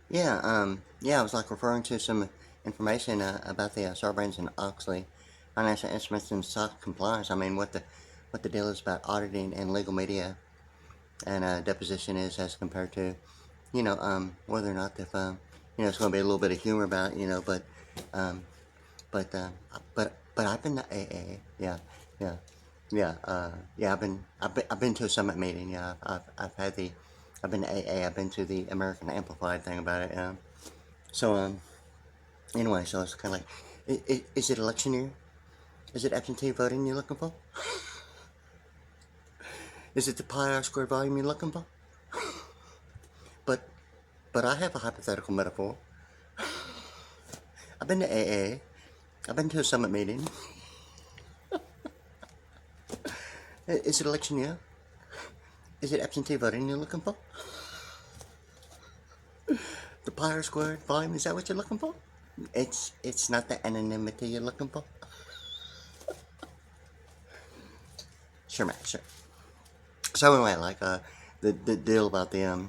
Yeah, I was like referring to some information about the Sarbanes-Oxley financial instruments and stock compliance. I mean, what the deal is about auditing and legal media and deposition is as compared to, whether or not if it's going to be a little bit of humor about it, um, but I've been to AA, yeah, yeah. I've been to a summit meeting. Yeah, I've been to AA. I've been to the American Amplified thing about it. Yeah. So anyway, so it's kind of like, is it election year? Is it absentee voting you're looking for? Is it the pi r squared volume you're looking for? But I have a hypothetical metaphor. I've been to AA. I've been to a summit meeting. Is it election year? Is it absentee voting you're looking for? The pi r squared volume, is that what you're looking for? It's not the anonymity you're looking for. Sure, man, sure. So anyway, like the deal about the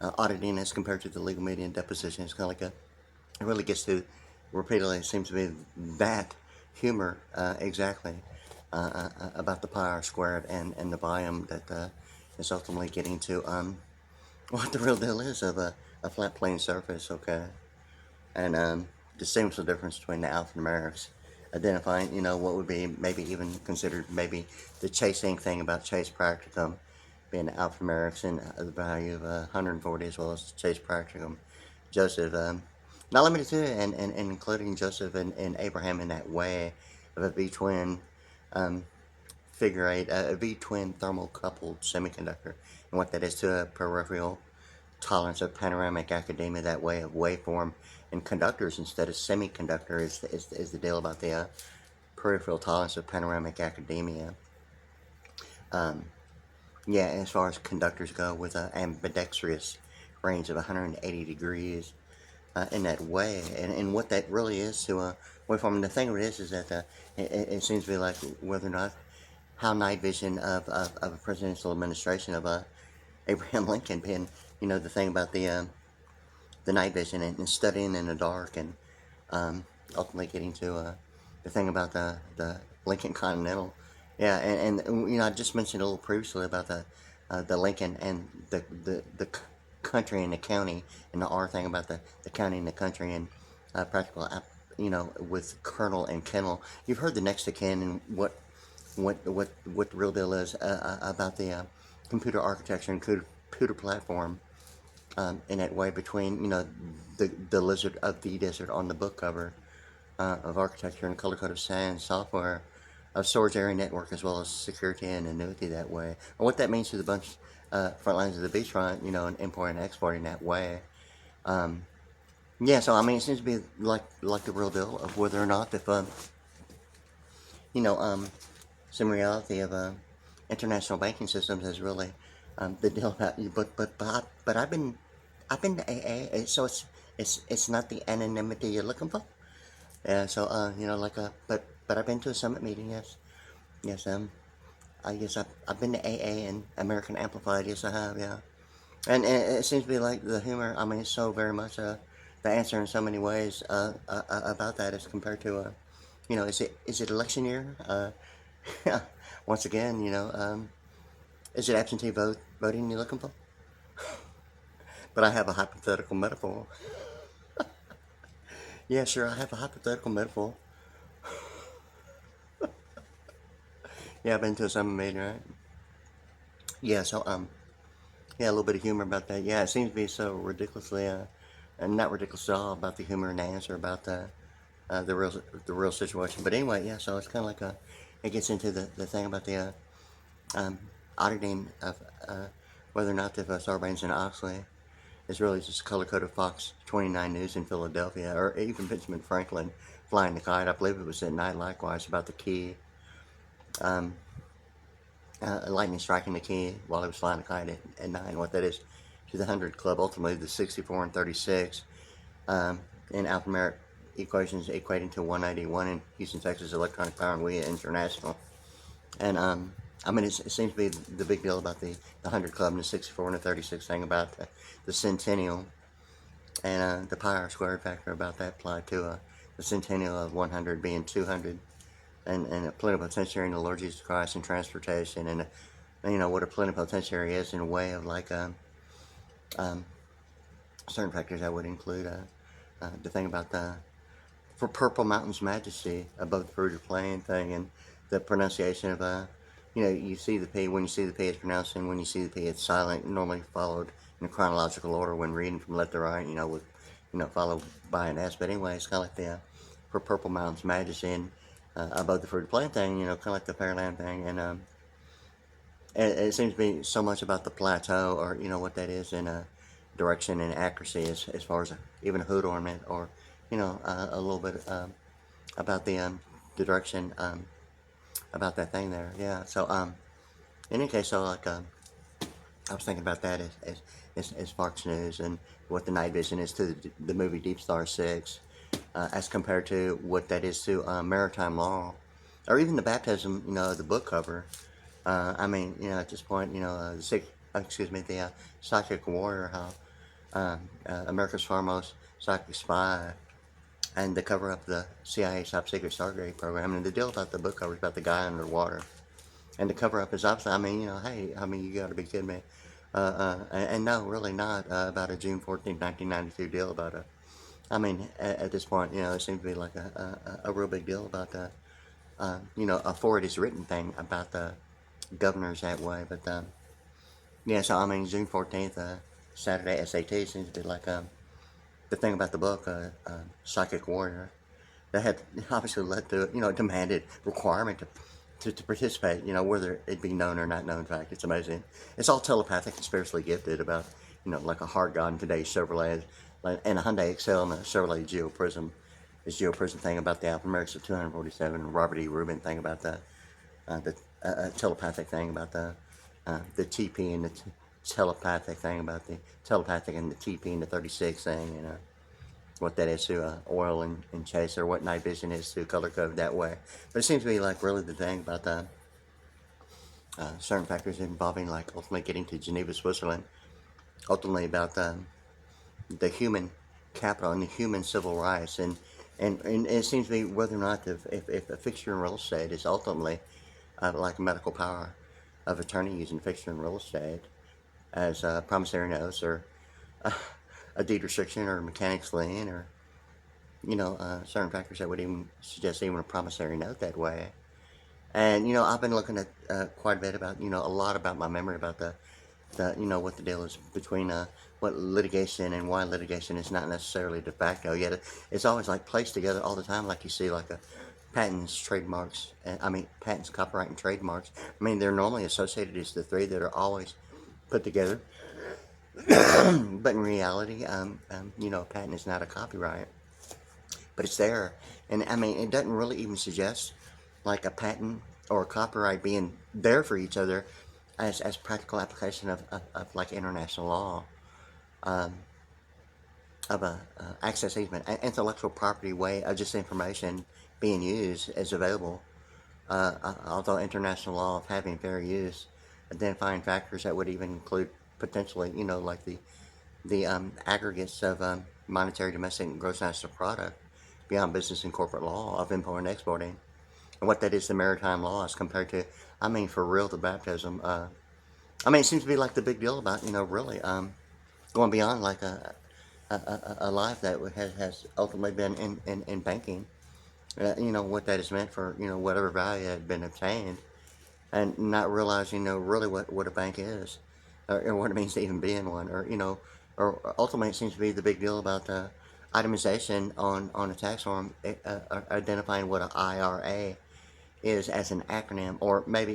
auditing as compared to the legal media and deposition is kind of like it really gets to repeatedly. It seems to be that humor exactly about the pi r squared and the volume that is ultimately getting to what the real deal is of a flat plane surface. Okay, and distinguish the difference between the alphanumerics, identifying, what would be maybe even considered maybe the chasing thing about chase practicum being the alphanumerics and the value of 140 as well as chase practicum. Joseph, not limited to, and including Joseph and Abraham in that way of a V-twin figure eight, a V-twin thermocoupled semiconductor, and what that is to a peripheral tolerance of panoramic academia, that way of waveform and conductors instead of semiconductor is the deal about the peripheral tolerance of panoramic academia. Yeah, as far as conductors go, with an ambidextrous range of 180 degrees in that way, and what that really is to a waveform. And the thing of it is that it seems to be like whether or not how night vision of a presidential administration of Abraham Lincoln being, the thing about the night vision and studying in the dark and ultimately getting to the thing about the Lincoln Continental. Yeah, and I just mentioned a little previously about the Lincoln and the country and the county and the R thing about the county and the country and practical with Colonel and Kennel. You've heard the next to kin and what the real deal is about the computer architecture and computer platform in that way between the lizard of the desert on the book cover of architecture and color code of science software of storage area network as well as security and annuity that way, and what that means to the bunch front lines of the beachfront, and importing and exporting that way. Yeah, so I mean, it seems to be like the real deal of whether or not if you know some reality of international banking systems is really the deal about you. But I've been to AA, so it's not the anonymity you're looking for. Yeah, so like but I've been to a summit meeting. Yes, yes. I guess I've been to AA and American Amplified. Yes, I have. Yeah, and it seems to be like the humor. I mean, it's so very much the answer in so many ways about that as compared to is it election year? Once again, is it absentee voting you're looking for? But I have a hypothetical metaphor. Yeah, sure, I have a hypothetical metaphor. Yeah, I've been to a summer meeting, right? Yeah, so yeah, a little bit of humor about that. Yeah, it seems to be so ridiculously and not ridiculous at all about the humor and the answer about the real situation. But anyway, yeah, so it's kind of like it gets into the thing about the um, auditing of whether or not the Sarbanes-Oxley is really just color coded Fox 29 News in Philadelphia, or even Benjamin Franklin flying the kite. I believe it was at night, likewise, about the key, lightning striking the key while he was flying the kite at night, and what that is to the 100 Club, ultimately the 64 and 36 in alphanumeric equations equating to 181 in Houston, Texas, Electronic Power and WIA International. And I mean, it seems to be the big deal about the 100 Club and the 64 and the 36 thing about the centennial and the pi r squared factor about that applied to the centennial of 100 being 200, and a plenipotentiary in the Lord Jesus Christ and transportation, and what a plenipotentiary is in a way of like um, certain factors that would include the thing about the for Purple Mountain's majesty above the fruited plain thing, and the pronunciation of you see the P, when you see the P it's pronounced, and when you see the P it's silent, normally followed in a chronological order when reading from left to right, with followed by an S. But anyway, it's kind of like the for Purple Mountain's majesty, and above the fruited plain thing, kind of like the Fairland thing, and it seems to be so much about the plateau, or what that is in direction and accuracy, as far as even a hood ornament, or a little bit about the direction about that thing there. Yeah. So in any case, so like I was thinking about that as Fox News, and what the night vision is to the movie Deep Star 6, as compared to what that is to maritime law, or even the baptism, the book cover. I mean, at this point, the psychic warrior, how America's foremost psychic spy, and the cover up the CIA top secret Stargate program, and the deal about the book cover is about the guy underwater, and the cover up is obviously, I mean, hey, I mean, you got to be kidding me, and no, really not about a June 14th, 1992 deal about I mean, at this point, it seems to be like a real big deal about the, a for it is written thing about the governors that way, but yeah, so I mean, June 14th, Saturday SAT seems to be like the thing about the book, Psychic Warrior, that had obviously led to, demanded requirement to participate, whether it be known or not known fact. It's amazing. It's all telepathic and spiritually gifted about, like a hard god in today's Chevrolet, and a Hyundai Excel and a Chevrolet Geo Prism. This Geo Prism thing about the Alphamerics of 247, Robert E. Rubin thing about the telepathic thing about the TP, and the telepathic thing about the telepathic and the TP and the 36 thing, and what that is to oil and chase, or what night vision is to color code that way. But it seems to be like really the thing about the certain factors involving like ultimately getting to Geneva, Switzerland, ultimately about the human capital and the human civil rights, and it seems to be whether or not if a fixture in real estate is ultimately like a medical power of attorney using fixture in real estate as promissory notes, or a deed restriction, or a mechanic's lien, or certain factors that would even suggest even a promissory note that way. And I've been looking at quite a bit about a lot about my memory about the what the deal is between what litigation and why litigation is not necessarily de facto, yet it's always like placed together all the time, like you see like a patents, trademarks, patents, copyright, and trademarks. I mean, they're normally associated as the three that are always put together. But in reality, a patent is not a copyright, but it's there. And I mean, it doesn't really even suggest like a patent or a copyright being there for each other as practical application of like international law, of a access easement, intellectual property way of just information being used as available, although international law of having fair use, identifying factors that would even include potentially, like the aggregates of monetary domestic and gross national product beyond business and corporate law of importing and exporting, and what that is the maritime law as compared to, I mean, for real, the baptism. I mean, it seems to be like the big deal about, really going beyond like a life that has ultimately been in banking. What that has meant for, whatever value had been obtained, and not realizing, really what a bank is, or what it means to even be in one, or ultimately it seems to be the big deal about the itemization on a tax form, identifying what an IRA is as an acronym, or maybe,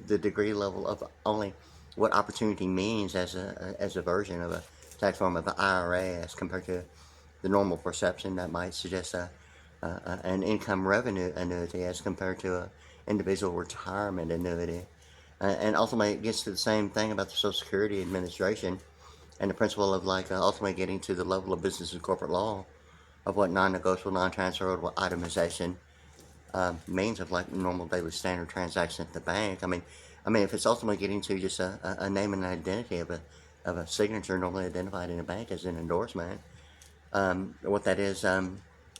the degree level of only what opportunity means as a version of a tax form of an IRA as compared to the normal perception that might suggest an income revenue annuity as compared to an individual retirement annuity. And ultimately it gets to the same thing about the Social Security Administration and the principle of like ultimately getting to the level of business and corporate law of what non-negotiable, non-transferable itemization means of like normal daily standard transaction at the bank. I mean, if it's ultimately getting to just a name and identity of a signature normally identified in a bank as an endorsement, what that is,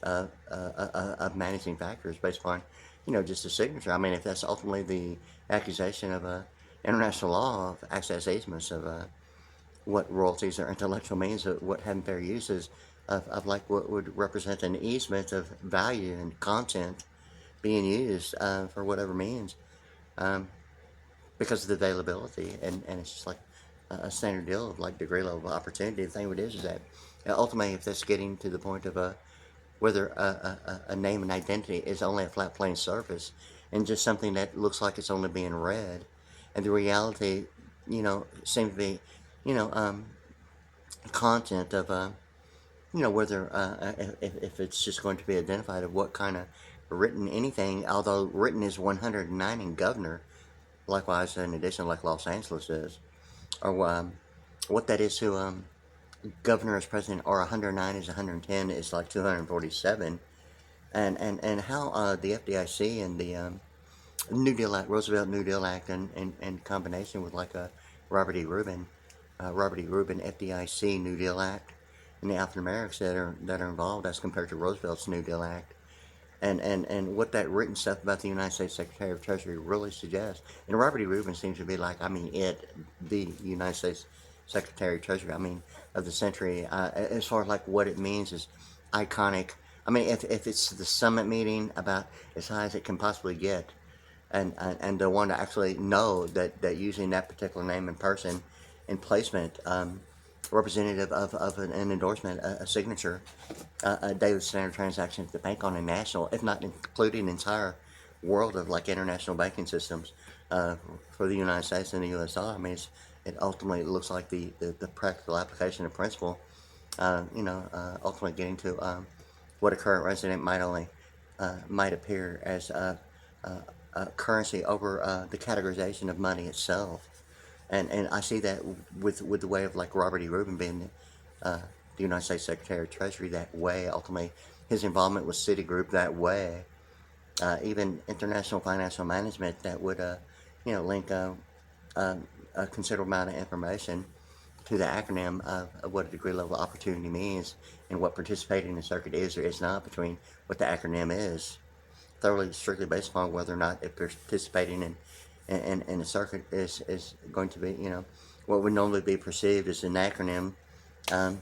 of managing factors based upon, just a signature. I mean, if that's ultimately the accusation of international law of access easements of what royalties or intellectual means of what having fair use is of like what would represent an easement of value and content being used for whatever means, um, because of the availability, and it's just like a standard deal of like degree level of opportunity. The thing of it is that ultimately, if that's getting to the point of whether a name and identity is only a flat plain surface and just something that looks like it's only being read, and the reality, seems to be, you know, um, content of, whether if it's just going to be identified of what kind of written anything, although written is 109 in governor, likewise in addition like Los Angeles is, or what that is to governor as president, or 109 is 110 is like 247, and how the FDIC and the New Deal Act, Roosevelt New Deal Act, in combination with like a Robert E. Rubin FDIC New Deal Act, and the alphanumerics that are involved as compared to Roosevelt's New Deal Act, and what that written stuff about the United States Secretary of Treasury really suggests. And Robert E. Rubin seems to be like, the United States Secretary of Treasury, of the century, as far as like what it means is iconic. I mean, if it's the summit meeting about as high as it can possibly get, and the one to actually know that using that particular name and person and placement, representative of an endorsement, a signature, a daily standard transaction at the bank on a national, if not including the entire world of like international banking systems, for the United States and the U.S. dollar. I mean, it ultimately looks like the practical application of principle, ultimately getting to what a current resident might appear as currency over the categorization of money itself. And I see that with the way of like Robert E. Rubin being the United States Secretary of Treasury that way. Ultimately, his involvement with Citigroup that way. Even international financial management that would link a considerable amount of information to the acronym of what a degree level opportunity means and what participating in the circuit is or is not between what the acronym is, thoroughly strictly based upon whether or not if participating in the circuit is going to be, what would normally be perceived as an acronym, um,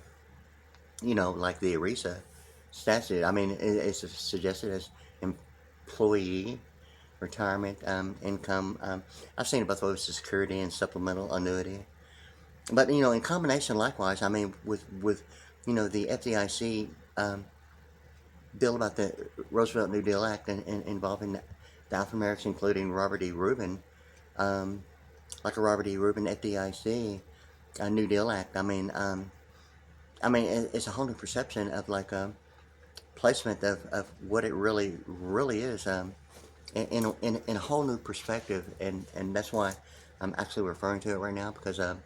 like the ERISA statute. I mean, it's suggested as employee retirement income. I've seen it both ways, Social Security and supplemental annuity. But, in combination, likewise, I mean, with the FDIC bill about the Roosevelt New Deal Act and involving the alphanumerics, including Robert E. Rubin, like a Robert E. Rubin FDIC New Deal Act. It's a whole new perception of like a placement of what it really is, in a whole new perspective, and that's why I'm actually referring to it right now because of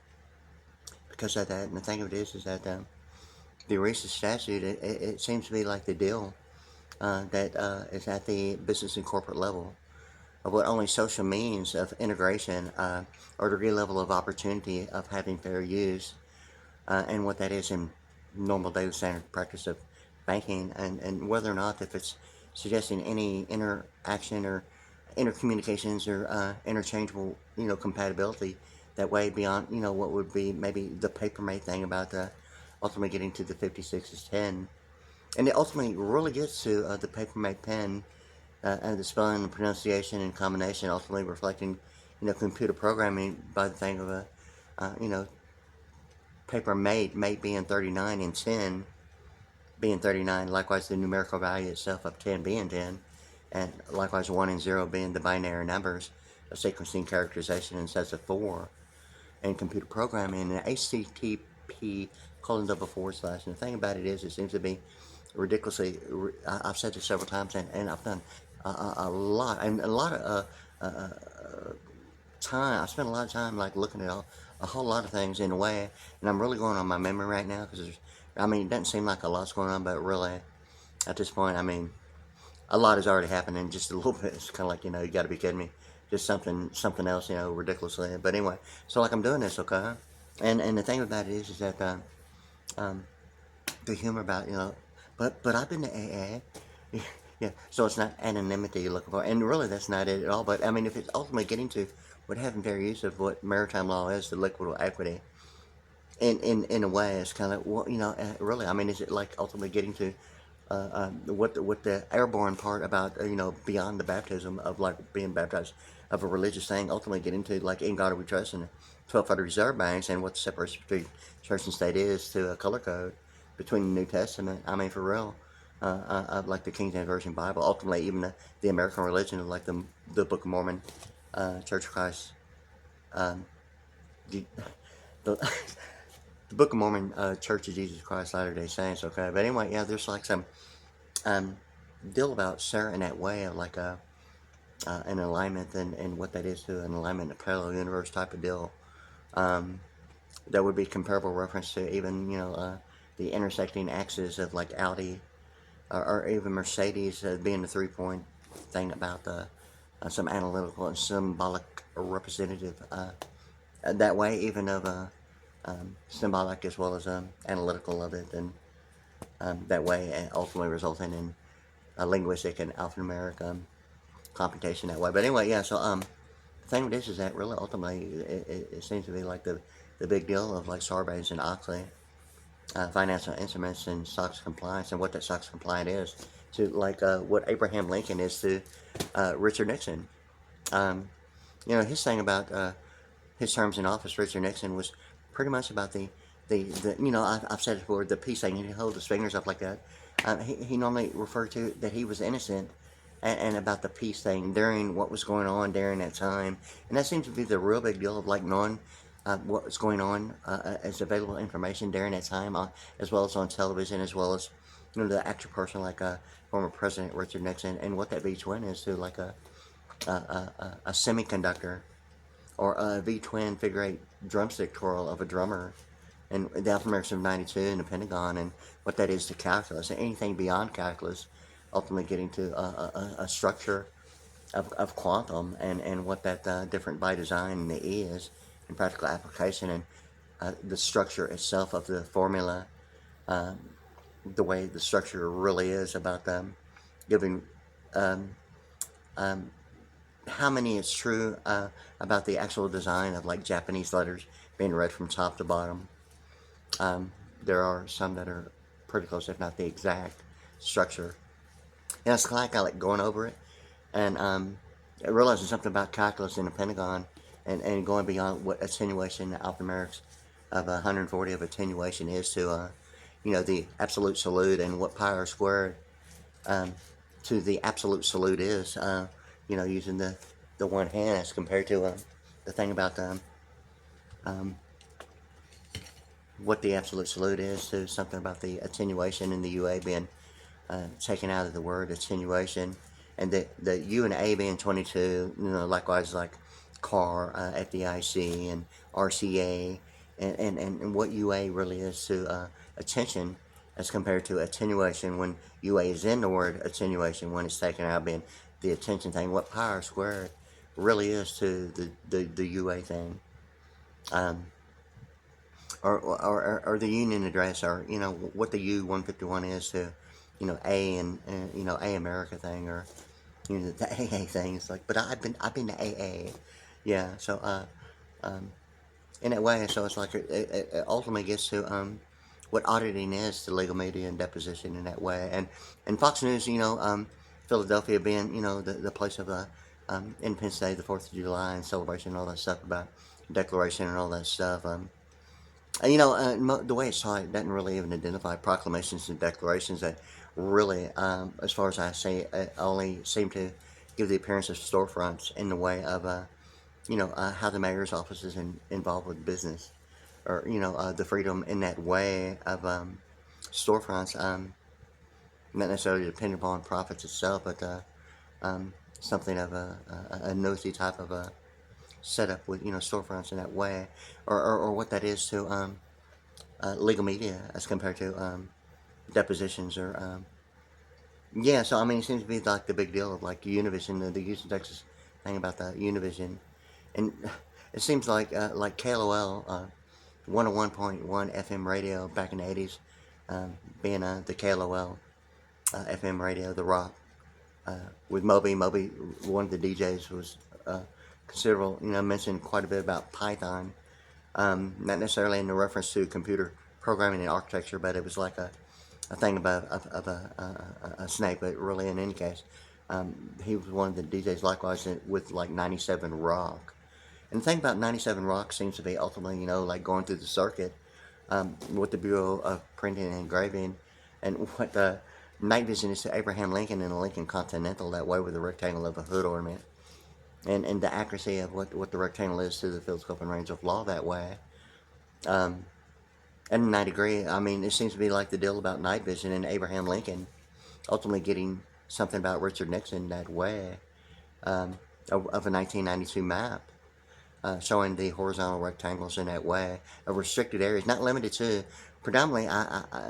that. And the thing of it is that the ERISA statute, it seems to be like the deal that is at the business and corporate level of what only social means of integration or degree level of opportunity of having fair use, and what that is in normal daily standard practice of banking, and whether or not if it's suggesting any interaction or intercommunications or interchangeable, compatibility that way beyond, what would be maybe the papermate thing about ultimately getting to the 56 is 10. And it ultimately really gets to the papermate pen, and the spelling and pronunciation and combination ultimately reflecting, computer programming by the thing of paper mate being 39 and 10 being 39, likewise the numerical value itself of 10 being 10, and likewise 1 and 0 being the binary numbers of sequencing characterization in sets of 4, and computer programming, and HTTP : and the thing about it is, it seems to be ridiculously, I've said this several times, and I've done a lot of time. I spent a lot of time like looking at a whole lot of things in a way, and I'm really going on my memory right now because it doesn't seem like a lot's going on, but really at this point, a lot has already happened in just a little bit. It's kind of like, you got to be kidding me, just something else, ridiculously. But anyway, so like I'm doing this, okay, and the thing about it is that the humor about, but I've been to AA. Yeah, so it's not anonymity you're looking for, and really that's not it at all. But I mean, if it's ultimately getting to what having fair use of what maritime law is, the liquidable equity, in a way, it's kind of, well, really, I mean, is it like ultimately getting to what the airborne part about, beyond the baptism of like being baptized of a religious thing, ultimately get into like in God we trust and 1200 reserve banks and what the separation between church and state is to a color code between the New Testament. I mean, for real. Like the King James Version Bible, ultimately even the American religion of like the Book of Mormon, Church of Christ, um, the, the the Book of Mormon, Church of Jesus Christ Latter Day Saints. Okay, but anyway, yeah, there's like some um, deal about Sarah in that way of like an alignment and what that is to an alignment in a parallel universe type of deal. Um, that would be comparable reference to even the intersecting axes of like Audi or even Mercedes being the 3 point thing about some analytical and symbolic representative that way, even of symbolic as well as analytical of it, and that way ultimately resulting in a linguistic and alphanumeric computation that way. But anyway, yeah. So the thing with this is that really ultimately it seems to be like the big deal of like Sarbanes and Oxley, financial instruments and SOX compliance, and what that SOX compliant is to like what Abraham Lincoln is to Richard Nixon. Um, his thing about his terms in office, Richard Nixon, was pretty much about the I've said it before, the peace thing. He'd hold his fingers up like that. He normally referred to that he was innocent and about the peace thing during what was going on during that time. And that seems to be the real big deal of like knowing what was going on as available information during that time, as well as on television, as well as the actual person like former President Richard Nixon, and what that V-twin is to like a semiconductor or a V-twin figure eight drumstick twirl of a drummer, and the alphanumerics of 92 in the Pentagon, and what that is to calculus, and anything beyond calculus, ultimately getting to a structure of quantum, and what that different by design and the E is in practical application, and the structure itself of the formula, um, the way the structure really is about giving um, um, how many is true about the actual design of like Japanese letters being read from top to bottom. Um, there are some that are pretty close, if not the exact structure. And it's kind of like going over it and realizing something about calculus in the Pentagon, and going beyond what attenuation, alphanumerics of 140 of attenuation is to, the absolute salute, and what pi r squared um, to the absolute salute is, using the one hand as compared to the thing about um, what the absolute salute is to something about the attenuation in the UA being taken out of the word attenuation, and the U and A being 22, likewise like car, FDIC, and RCA, and what UA really is to attention as compared to attenuation, when UA is in the word attenuation, when it's taken out being the attention thing, what pi r squared really is to the UA thing. Or the union address, or what the U-151 is to A, and A America thing, or the AA thing. It's like, but I've been to AA, yeah. So in that way, so it's like it ultimately gets to what auditing is to legal media and deposition in that way, and Fox News, Philadelphia being the place of Independence Day, the 4th of July, and celebration and all that stuff about Declaration and all that stuff. The way it's taught, it doesn't really even identify proclamations and declarations that really, as far as I say, only seem to give the appearance of storefronts in the way of, how the mayor's office is involved with business, or, the freedom in that way of storefronts, not necessarily dependent upon profits itself, but something of a nosy type of a setup with, storefronts in that way, or what that is to legal media as compared to depositions, or yeah. So I mean, it seems to be like the big deal of like Univision, the Houston, Texas thing about the Univision, and it seems like KLOL, 101.1 FM radio back in the 80s, being the KLOL FM radio, the rock, with Moby. Moby, one of the DJs, was considerable, mentioned quite a bit about Python. Not necessarily in the reference to computer programming and architecture, but it was like a thing about a snake, but really in any case, he was one of the DJs likewise with like 97 Rock. And the thing about 97 Rock seems to be ultimately, like going through the circuit with the Bureau of Printing and Engraving, and what the night vision is to Abraham Lincoln and the Lincoln Continental, that way with the rectangle of a hood ornament, and the accuracy of what the rectangle is to the field scope and range of law that way. And 90 degree, I mean, it seems to be like the deal about night vision and Abraham Lincoln ultimately getting something about Richard Nixon that way of a 1992 map. Showing the horizontal rectangles in that way of restricted areas, not limited to, predominantly,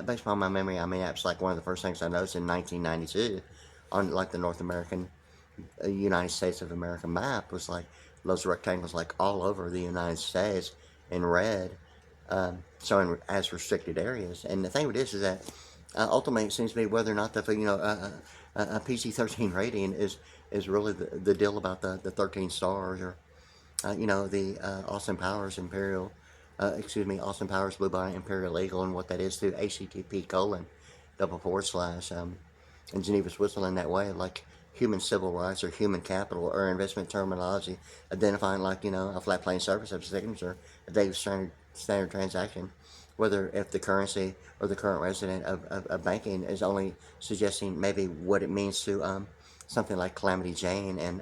based upon my memory, I mean, that's like one of the first things I noticed in 1992 on like the North American, United States of America map, was like those rectangles like all over the United States in red, showing as restricted areas. And the thing with this is that ultimately it seems to be whether or not the a PG-13 rating is really the deal about the 13 stars, or the Austin Powers Austin Powers Blue Bonnet Imperial Eagle, and what that is to HTTP : in Geneva, Switzerland, that way, like human civil rights or human capital or investment terminology, identifying like, a flat plane surface of signature, a date of standard transaction, whether if the currency or the current resident of banking is only suggesting maybe what it means to something like Calamity Jane and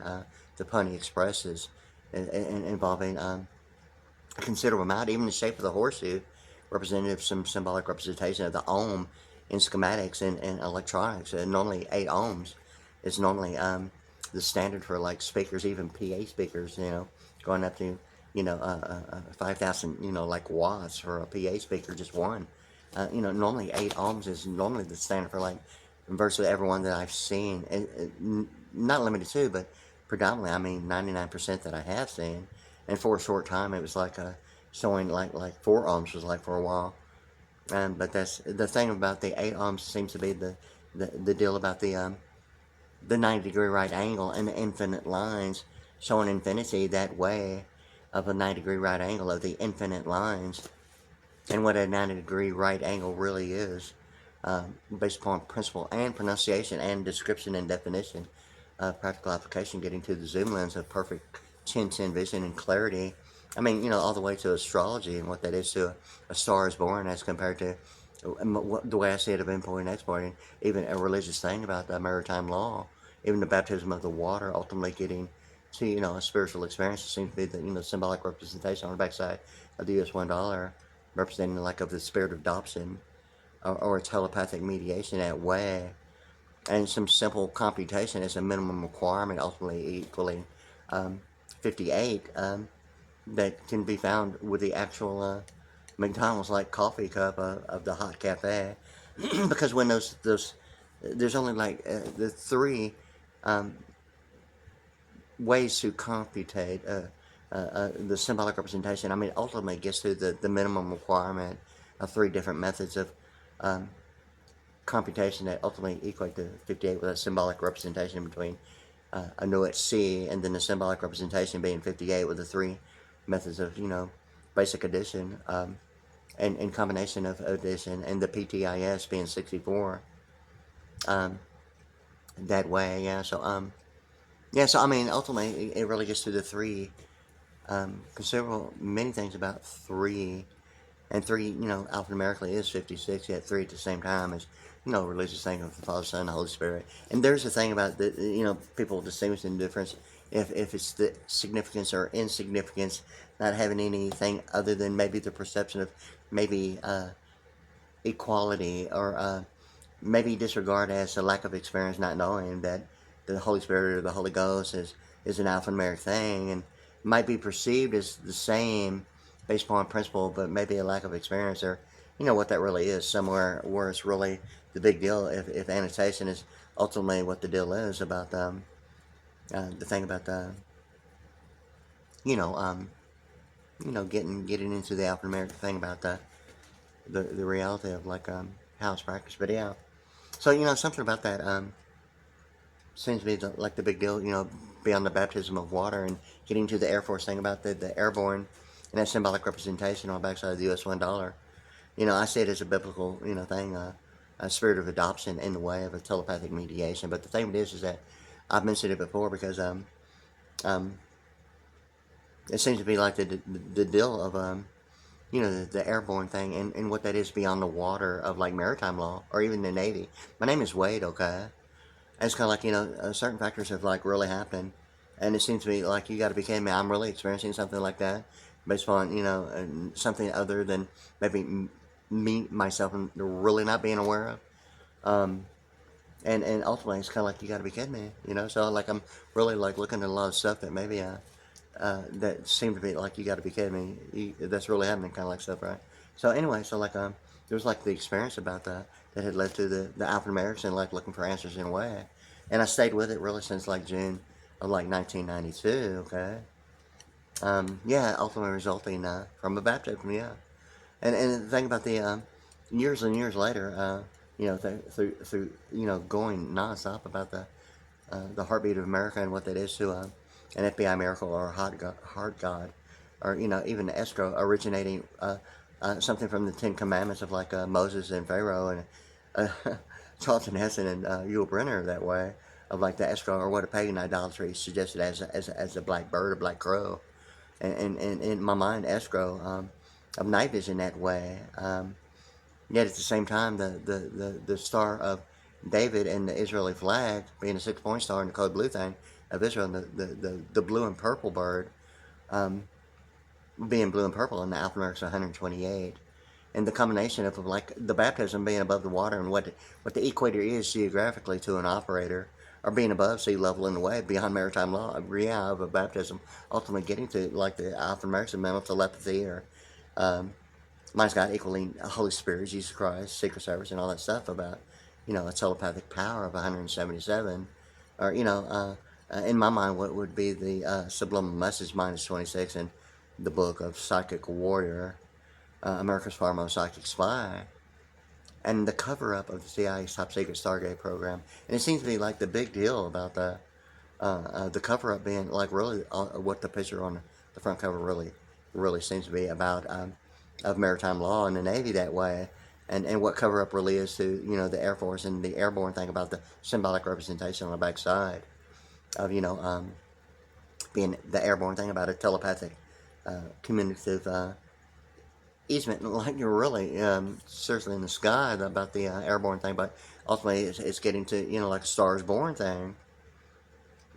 the Pony Expresses, involving a considerable amount, even the shape of the horseshoe, representative some symbolic representation of the ohm in schematics and electronics. Normally 8 ohms is normally the standard for like speakers, even PA speakers, going up to 5,000 like watts for a PA speaker, just one. Normally 8 ohms is normally the standard for like virtually everyone that I've seen, not limited to, but predominantly, I mean 99% that I have seen. And for a short time it was like showing like 4 ohms was like for a while. But that's the thing about the 8 ohms, seems to be the deal about the 90 degree right angle and the infinite lines, showing infinity that way of a 90 degree right angle of the infinite lines, and what a 90 degree right angle really is, based upon principle and pronunciation and description and definition. Practical application, getting to the zoom lens of perfect 10/10 vision and clarity. I mean, all the way to astrology and what that is to a star is born, as compared to the way I see it of importing and exporting, even a religious thing about the maritime law, even the baptism of the water, ultimately getting to, a spiritual experience. It seems to be the, symbolic representation on the backside of the US $1, representing like of the spirit of adoption, or a telepathic mediation that way. And some simple computation as a minimum requirement, ultimately equaling 58, that can be found with the actual McDonald's like coffee cup of the hot cafe. Because when there's only like the 3 ways to computate the symbolic representation. I mean, ultimately it gets to the minimum requirement of 3 different methods of computation that ultimately equate to 58, with a symbolic representation between a Nuit C, and then the symbolic representation being 58 with the 3 methods of, basic addition, and combination of addition, and the PTIS being 64. That way, yeah. So I mean, ultimately it really gets to the 3 considerable many things about 3. And 3, alphanumerically is 56, yet 3 at the same time is, religious thing of the Father, Son, the Holy Spirit. And there's a thing about the, people distinguishing the difference if it's the significance or insignificance, not having anything other than maybe the perception of maybe equality, or maybe disregard as a lack of experience, not knowing that the Holy Spirit or the Holy Ghost is an alphanumeric thing, and might be perceived as the same based upon principle, but maybe a lack of experience, or what that really is, somewhere where it's really the big deal if annotation is ultimately what the deal is about the thing about the getting into the alphanumeric thing about the reality of like how it's practiced. But yeah, so you know, something about that seems to be like the big deal. You know, beyond the baptism of water and getting to the Air Force thing about the airborne and that symbolic representation on the backside of the U.S. $1. You know, I see it as a biblical, you know, thing, a spirit of adoption in the way of a telepathic mediation. But the thing is that I've mentioned it before because um, it seems to be like the deal of you know, the airborne thing and what that is beyond the water of like maritime law or even the Navy. My name is Wade, okay? And it's kind of like, you know, certain factors have like really happened, and it seems to me like you got to be kidding me. I'm really experiencing something like that based on, you know, something other than maybe me myself and really not being aware of. Um, and ultimately, it's kind of like you got to be kidding me, you know. So like I'm really like looking at a lot of stuff that maybe that seemed to be like you got to be kidding me. That's really happening, kind of like stuff, right? So anyway, so like there was like the experience about that had led to the African Americans like looking for answers in a way, and I stayed with it really since like June of like 1992. Okay, yeah, ultimately resulting from a baptism, yeah, and the thing about the years and years later, you know, through you know going nonstop about the heartbeat of America and what that is to an FBI miracle or a heart God, or you know even the escrow originating something from the Ten Commandments of like Moses and Pharaoh and Charlton Heston and Yul Brynner that way of like the escrow or what a pagan idolatry suggested as a black bird, a black crow, and in my mind escrow of night vision that way. Yet at the same time, the star of David and the Israeli flag being a 6-point star and the code blue thing of Israel, and the blue and purple bird being blue and purple in the alphanumeric 128, and the combination of like the baptism being above the water and what the equator is geographically to an operator, or being above sea level in the way beyond maritime law, yeah, of a baptism, ultimately getting to like the alphanumeric mental telepathy or mine's got equaling Holy Spirit, Jesus Christ, Secret Service, and all that stuff about, you know, a telepathic power of 177, or you know, in my mind, what would be the subliminal message minus 26 in the book of Psychic Warrior, America's Foremost Psychic Spy, and the cover up of the CIA's top secret Stargate program, and it seems to be like the big deal about the cover up being like really what the picture on the front cover really seems to be about. Of maritime law in the Navy that way, and what cover up really is to, you know, the Air Force and the airborne thing about the symbolic representation on the backside of, you know, being the airborne thing about a telepathic communicative easement, like you're really seriously in the sky about the airborne thing, but ultimately it's getting to, you know, like a Stars Born thing,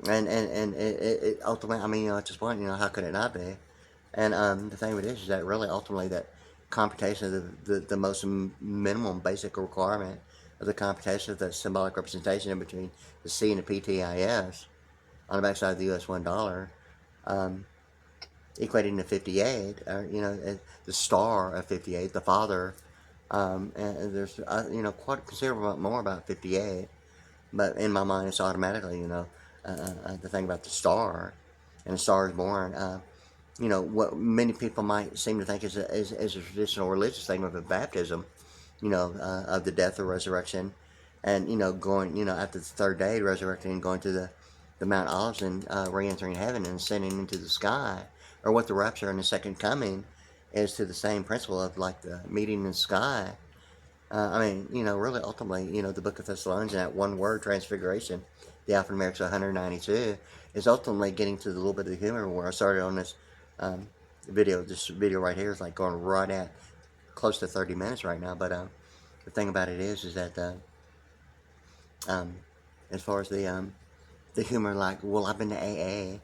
and it ultimately, I mean, you know, at this point, you know, how could it not be? And the thing of it is that really ultimately that computation of the most minimum basic requirement of the computation of the symbolic representation in between the C and the PTIS on the backside of the US $1, equating to 58, you know, the star of 58, the father, and there's, you know, quite a considerable amount more about 58, but in my mind it's automatically, you know, the thing about the star, and the star is born, you know, what many people might seem to think is a traditional religious thing of a baptism, you know, of the death or resurrection, and, you know, going, you know, after the third day, resurrecting and going to the Mount Olives and re-entering heaven and ascending into the sky, or what the rapture and the second coming is to the same principle of like the meeting in the sky. I mean, you know, really ultimately, you know, the book of Thessalonians and that one word, transfiguration, the alphanumeric 192, is ultimately getting to the little bit of the humor where I started on this video. This video right here is like going right at close to 30 minutes right now. But the thing about it is that as far as the humor, like, well, I've been to AA.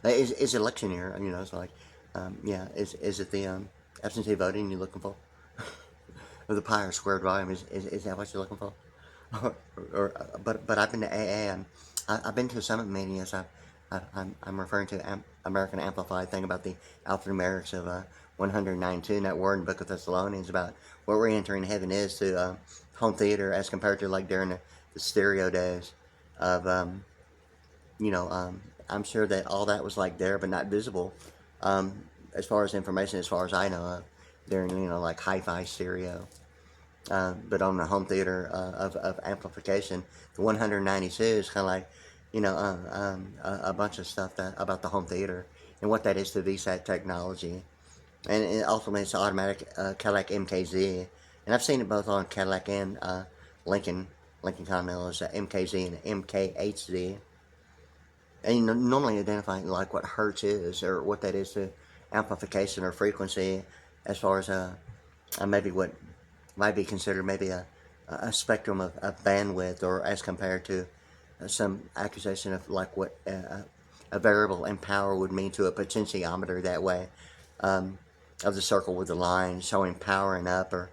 It's election year, you know. It's like, yeah, is it the absentee voting you're looking for, or the pi or squared volume? Is that what you're looking for? But I've been to AA, and I've been to a summit meeting. Yes, I'm referring to American Amplified thing about the alphanumerics of 192 in that word in the Book of Thessalonians about what re-entering heaven is to home theater as compared to like during the stereo days of you know, I'm sure that all that was like there but not visible as far as information, as far as I know of, during, you know, like hi-fi stereo. but on the home theater of amplification. The 192 is kind of like, a bunch of stuff about the home theater and what that is to VSAT technology. And ultimately, it's automatic Cadillac MKZ. And I've seen it both on Cadillac and Lincoln Continental as MKZ and MKHZ. And you normally identify like what hertz is or what that is to amplification or frequency, as far as maybe what might be considered maybe a spectrum of bandwidth, or as compared to some accusation of like what a variable in power would mean to a potentiometer that way, of the circle with the line showing powering up, or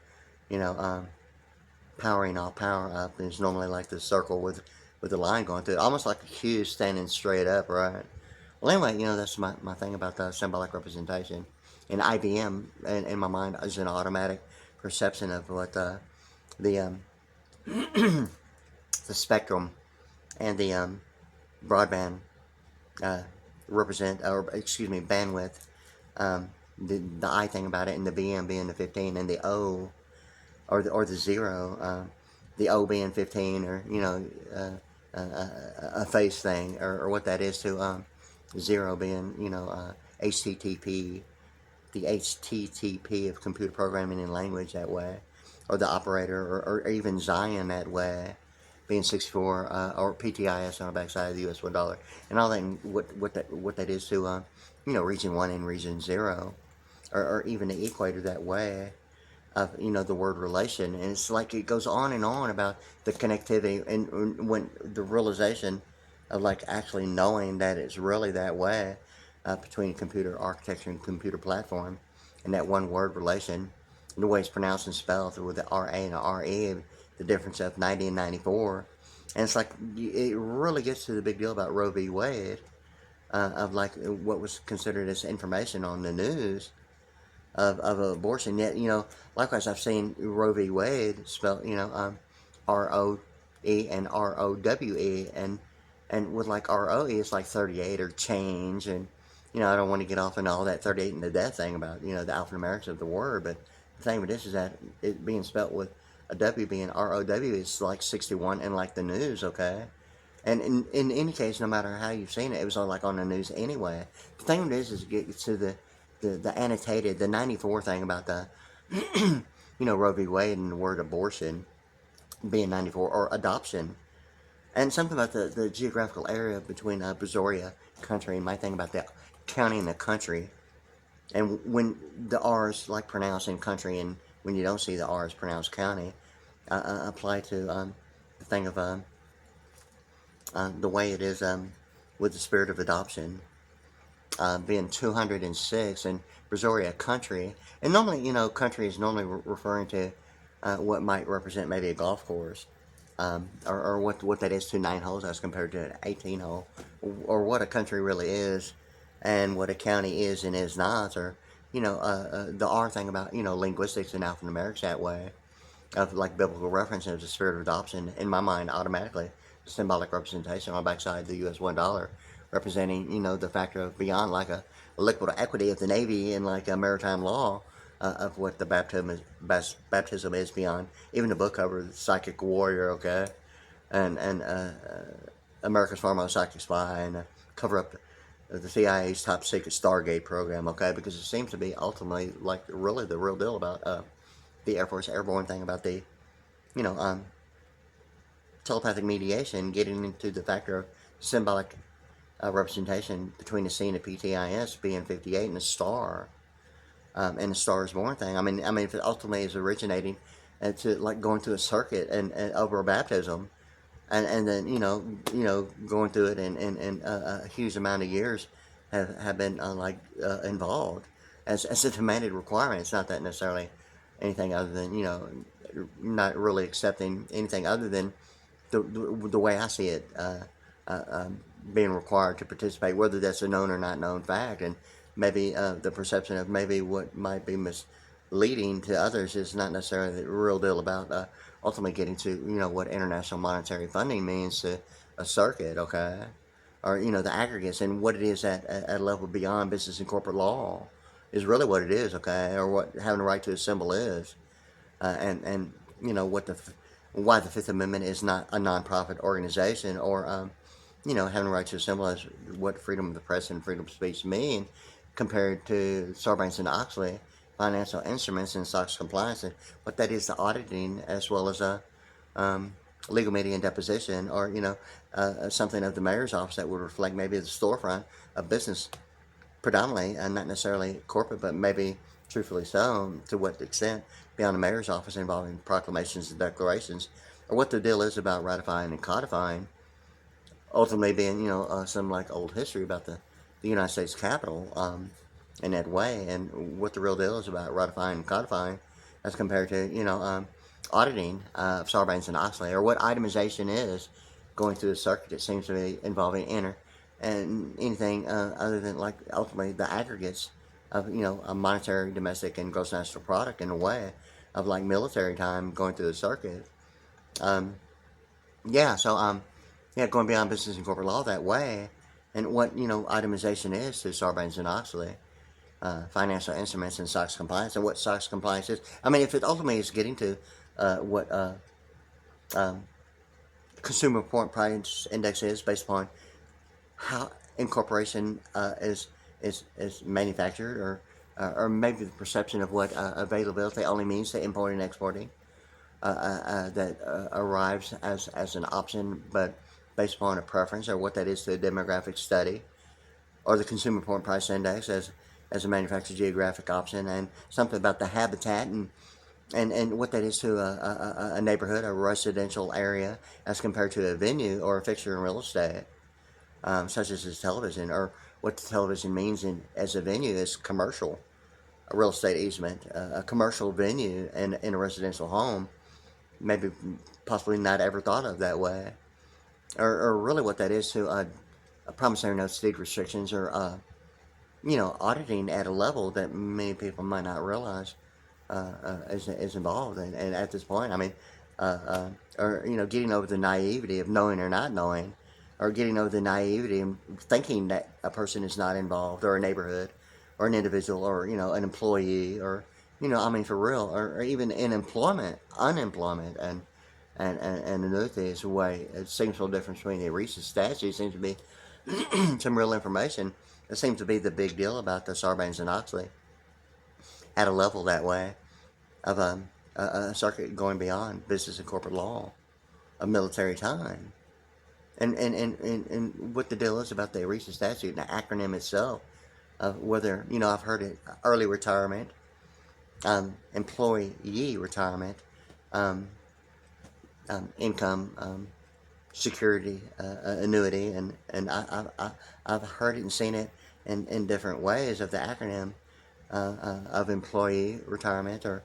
powering off, power up is normally like the circle with the line going through it, almost like a Q standing straight up, right? Well, anyway, that's my thing about the symbolic representation. And IBM, in my mind, is an automatic perception of what the the spectrum and the broadband represent, or excuse me, bandwidth. The I thing about it, and the BM being the 15, and the O, or the 0, the O being 15, or a phase thing, or what that is to 0 being HTTP, the HTTP of computer programming and language that way, or the operator, or even Zion that way, being 64, or PTIS on the backside of the US $1, and all that, and what that is to region 1 and region 0, or even the equator that way of the word relation. And it's like it goes on and on about the connectivity, and when the realization of like actually knowing that it's really that way, between computer architecture and computer platform, and that one word relation, and the way it's pronounced and spelled with the RA and the RE, the difference of 90 and 94. And it's like it really gets to the big deal about Roe v. Wade, of like what was considered as information on the news of abortion. Yet, likewise, I've seen Roe v. Wade spelled, ROE and ROWE, and with like ROE, it's like 38 or change, and I don't want to get off on all that 38 and the death thing about the alphanumerics of the word, but the thing with this is that it being spelled with a W being ROW is like 61 in like the news, okay? And in any case, no matter how you've seen it, it was all like on the news anyway. The thing with this is get to the annotated, the 94 thing about the, Roe v. Wade and the word abortion being 94, or adoption. And something about the geographical area between Brazoria country, and my thing about the county and the country. And when the R's like pronounced in country, and when you don't see the R's pronounced county, apply to the thing of the way it is with the spirit of adoption. Being 206, and Brazoria country, and normally country is normally referring to what might represent maybe a golf course, or what that is to 9 holes as compared to an 18 hole, or what a country really is, and what a county is and is not, or the R thing about linguistics and alphanumerics that way, of like biblical reference as the spirit of adoption. In my mind, automatically symbolic representation on the backside of the US $1, representing the factor of beyond like a liquid equity of the Navy and like a maritime law, of what the baptism is beyond even the book cover, the Psychic Warrior, okay, and America's Foremost Psychic Spy, and cover up the CIA's top secret Stargate program, okay, because it seems to be ultimately like really the real deal about the Air Force airborne thing about the telepathic mediation, getting into the factor of symbolic representation between the C and the PTIS being 58 and the star, and the Star is Born thing. I mean, if it ultimately is originating to like going through a circuit and over a baptism, and then going through it, and a huge amount of years have been involved as a demanded requirement. It's not that necessarily anything other than not really accepting anything other than the way I see it, being required to participate, whether that's a known or not known fact, and maybe the perception of maybe what might be misleading to others is not necessarily the real deal about ultimately getting to what international monetary funding means to a circuit, okay, or the aggregates, and what it is at a level beyond business and corporate law is really what it is, okay, or what having the right to assemble is, and why the Fifth Amendment is not a nonprofit organization, or having the right to assemble, as what freedom of the press and freedom of speech mean compared to Sarbanes-Oxley, financial instruments and SOX compliance, and what that is to auditing, as well as a legal meeting and deposition, or something of the mayor's office that would reflect maybe the storefront of business, predominantly, and not necessarily corporate, but maybe truthfully so, to what extent beyond the mayor's office, involving proclamations and declarations, or what the deal is about ratifying and codifying, ultimately being, some like old history about the United States Capitol, in that way, and what the real deal is about ratifying and codifying as compared to, auditing of Sarbanes-Oxley, or what itemization is going through the circuit. It seems to be involving and anything other than, like, ultimately the aggregates of, a monetary, domestic, and gross national product, in a way of like military time going through the circuit. Going beyond business and corporate law that way, and what, itemization is to Sarbanes-Oxley, financial instruments and SOX compliance, and what SOX compliance is. I mean, if it ultimately is getting to what Consumer Price Index is, based upon how incorporation is manufactured, or maybe the perception of what availability only means to importing and exporting, that arrives as an option, but based upon a preference, or what that is to a demographic study, or the Consumer Price Index as a manufacturer geographic option, and something about the habitat and what that is to a neighborhood, a residential area, as compared to a venue or a fixture in real estate, such as this television, or what the television means as a venue is commercial, a real estate easement, a commercial venue in a residential home, maybe possibly not ever thought of that way, or really what that is to a promissory note, deed restrictions, or auditing at a level that many people might not realize is involved. And at this point, I mean, or getting over the naivety of knowing or not knowing, or getting over the naivety of thinking that a person is not involved, or a neighborhood, or an individual, or an employee, or I mean, for real, or even in unemployment, and annuities. Way it seems no difference between the recent statute. Seems to be some real information. It seems to be the big deal about the Sarbanes-Oxley at a level that way of a circuit going beyond business and corporate law of military time, and what the deal is about the recent statute and the acronym itself, of whether I've heard it: early retirement, employee retirement, income security annuity, and I've heard it and seen it in different ways of the acronym of employee retirement or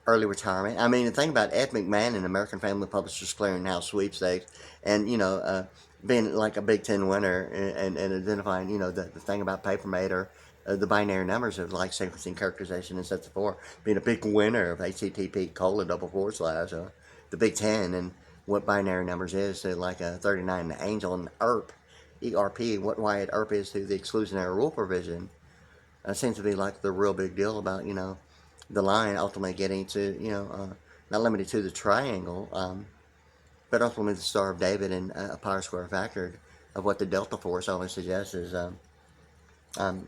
early retirement. I mean, the thing about Ed McMahon and American Family Publishers Clearinghouse sweepstakes, and being like a Big Ten winner, and identifying the thing about Papermate, or the binary numbers of like sequencing, characterization, and sets of four, being a big winner of HTTP:// the Big Ten, and what binary numbers is to like a 39 and Angel, and ERP, what Wyatt ERP is to the exclusionary rule provision. Seems to be like the real big deal about the line ultimately getting to not limited to the triangle, but ultimately the Star of David, and a pi square factor of what the Delta Force only suggests is in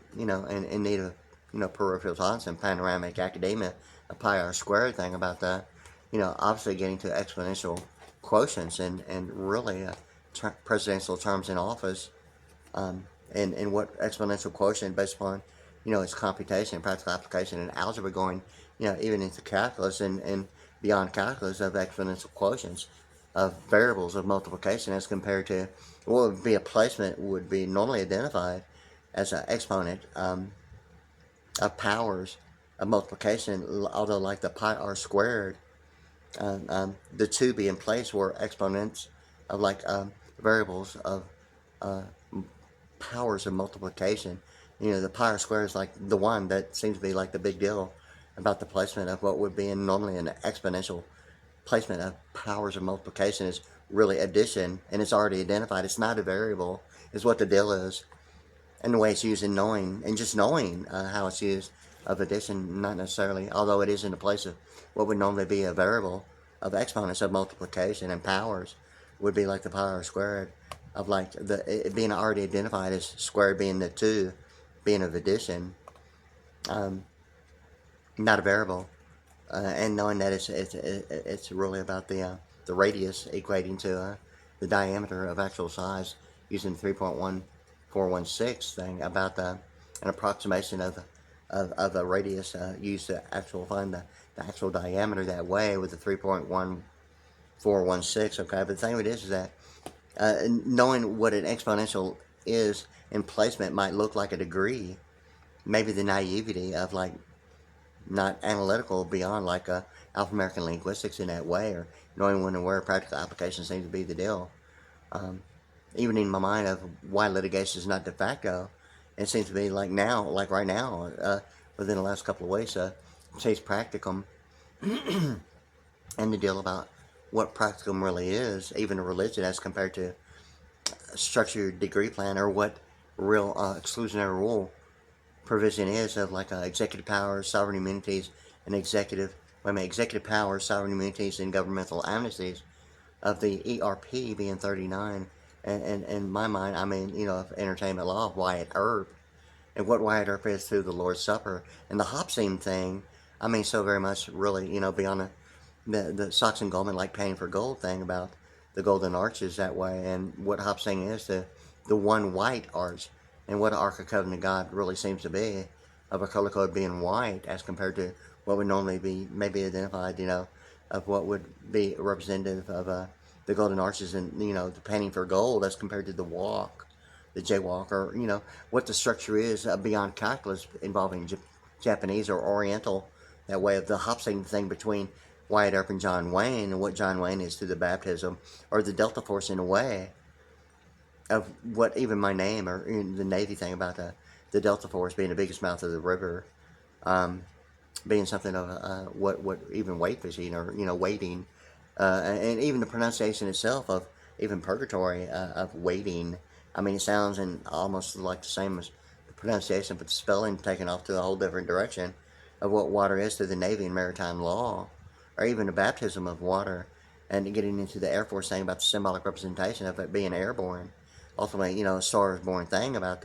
need of peripheral thoughts and panoramic academia, a pi r squared thing about that, obviously getting to exponential quotients, and really presidential terms in office, and what exponential quotient based upon its computation, practical application, and algebra, going even into calculus, and beyond calculus, of exponential quotients of variables of multiplication, as compared to what would be a placement, would be normally identified as an exponent of powers of multiplication, although like the pi r squared, the two being placed were exponents of like variables of powers of multiplication. The pi r squared is like the one that seems to be like the big deal about the placement of what would be normally an exponential placement of powers of multiplication, is really addition, and it's already identified. It's not a variable, is what the deal is, and the way it's used in knowing, and just knowing how it's used, of addition, not necessarily, although it is in the place of what would normally be a variable, of exponents of multiplication, and powers would be like the power squared of like it being already identified as squared being the 2 being of addition, not a variable, and knowing that it's really about the radius equating to the diameter of actual size using 3.1416 thing about an approximation of a radius used to actual find the actual diameter that way with the 3.1416. Okay, but the thing with this is that knowing what an exponential is in placement might look like a degree, maybe the naivety of like not analytical beyond like Alpha American linguistics in that way, or knowing when and where practical application seems to be the deal. Even in my mind of why litigation is not de facto, it seems to be like now, like right now, within the last couple of weeks, chase practicum and the deal about what practicum really is, even a religion as compared to a structured degree plan, or what real exclusionary rule provision is of like executive powers, sovereign immunities, and executive powers, sovereign immunities, and governmental amnesties of the ERP being 39. And in my mind, I mean, of entertainment law of Wyatt Earp, and what Wyatt Earp is through the Lord's Supper, and the Hopseam thing, I mean, so very much really, beyond the Sox and Goldman like paying for gold thing about the golden arches that way, and what Hopseam is to the one white arch, and what an Ark of Covenant God really seems to be, of a color code being white as compared to what would normally be maybe identified, of what would be representative of the golden arches and, the painting for gold as compared to the walk, the jaywalk, or, what the structure is beyond calculus involving Japanese or Oriental, that way of the Hopseam thing between Wyatt Earp and John Wayne, and what John Wayne is to the baptism, or the Delta Force in a way, of what even my name, or the Navy thing about the Delta Force being the biggest mouth of the river, being something of what even weight fishing, or wading, and even the pronunciation itself of even purgatory of wading. I mean, it sounds and almost like the same as the pronunciation, but the spelling taken off to a whole different direction of what water is to the Navy and maritime law, or even the baptism of water, and getting into the Air Force thing about the symbolic representation of it being airborne. Ultimately, a Star is Born thing about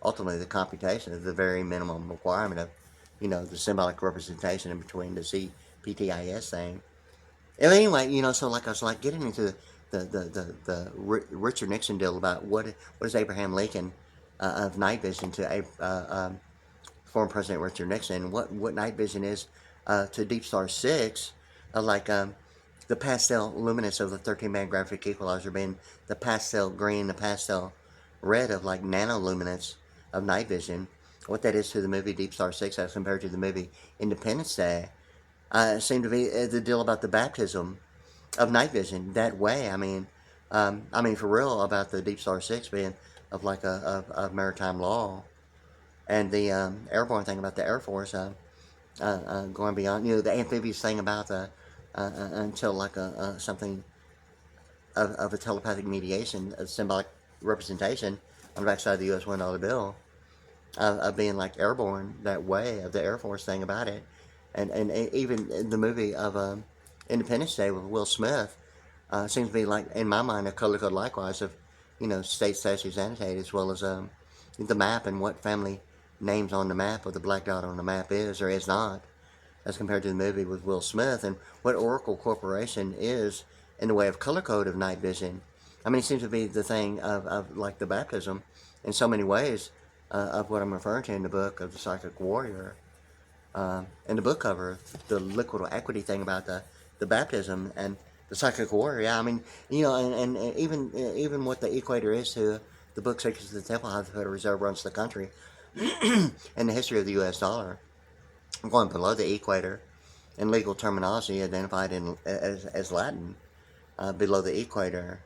ultimately the computation of the very minimum requirement of, the symbolic representation in between the CPTIS thing. And anyway, so like I was like getting into the Richard Nixon deal about what is Abraham Lincoln of night vision to former President Richard Nixon, what night vision is to Deep Star 6, the pastel luminance of the 13-band graphic equalizer being the pastel green, the pastel red of like nanoluminance of night vision. What that is to the movie Deep Star 6 as compared to the movie Independence Day seemed to be the deal about the baptism of night vision that way. I mean, for real about the Deep Star 6 being of like a maritime law, and the airborne thing about the Air Force going beyond, the amphibious thing about until like something of a telepathic mediation, a symbolic representation on the backside of the U.S. $1 bill of being like airborne that way of the Air Force thing about it, and even in the movie of Independence Day with Will Smith seems to be like in my mind a color code likewise of state statutes annotated, as well as the map and what family names on the map or the black dot on the map is or is not, as compared to the movie with Will Smith, and what Oracle Corporation is in the way of color code of night vision. I mean, it seems to be the thing of like the baptism in so many ways of what I'm referring to in the book of the Psychic Warrior. In the book cover, the liquid equity thing about the baptism and the Psychic Warrior. Yeah, I mean, and even what the equator is to the book Secrets of the Temple, how the Federal Reserve runs the country, and the history of the U.S. dollar. Going below the equator, in legal terminology identified as Latin, below the equator,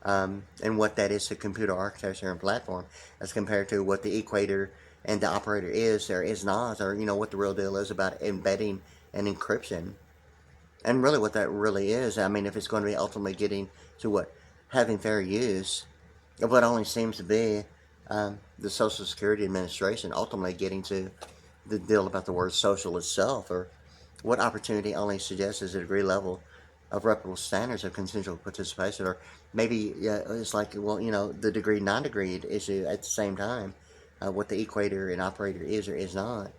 and what that is to computer architecture and platform, as compared to what the equator and the operator is or is not, or what the real deal is about embedding and encryption, and really what that really is. I mean, if it's going to be ultimately getting to what having fair use of what only seems to be the Social Security Administration ultimately getting to the deal about the word social itself, or what opportunity only suggests as a degree level of reputable standards of consensual participation, or maybe it's like, well, the degree non-degree issue at the same time, what the equator and operator is or is not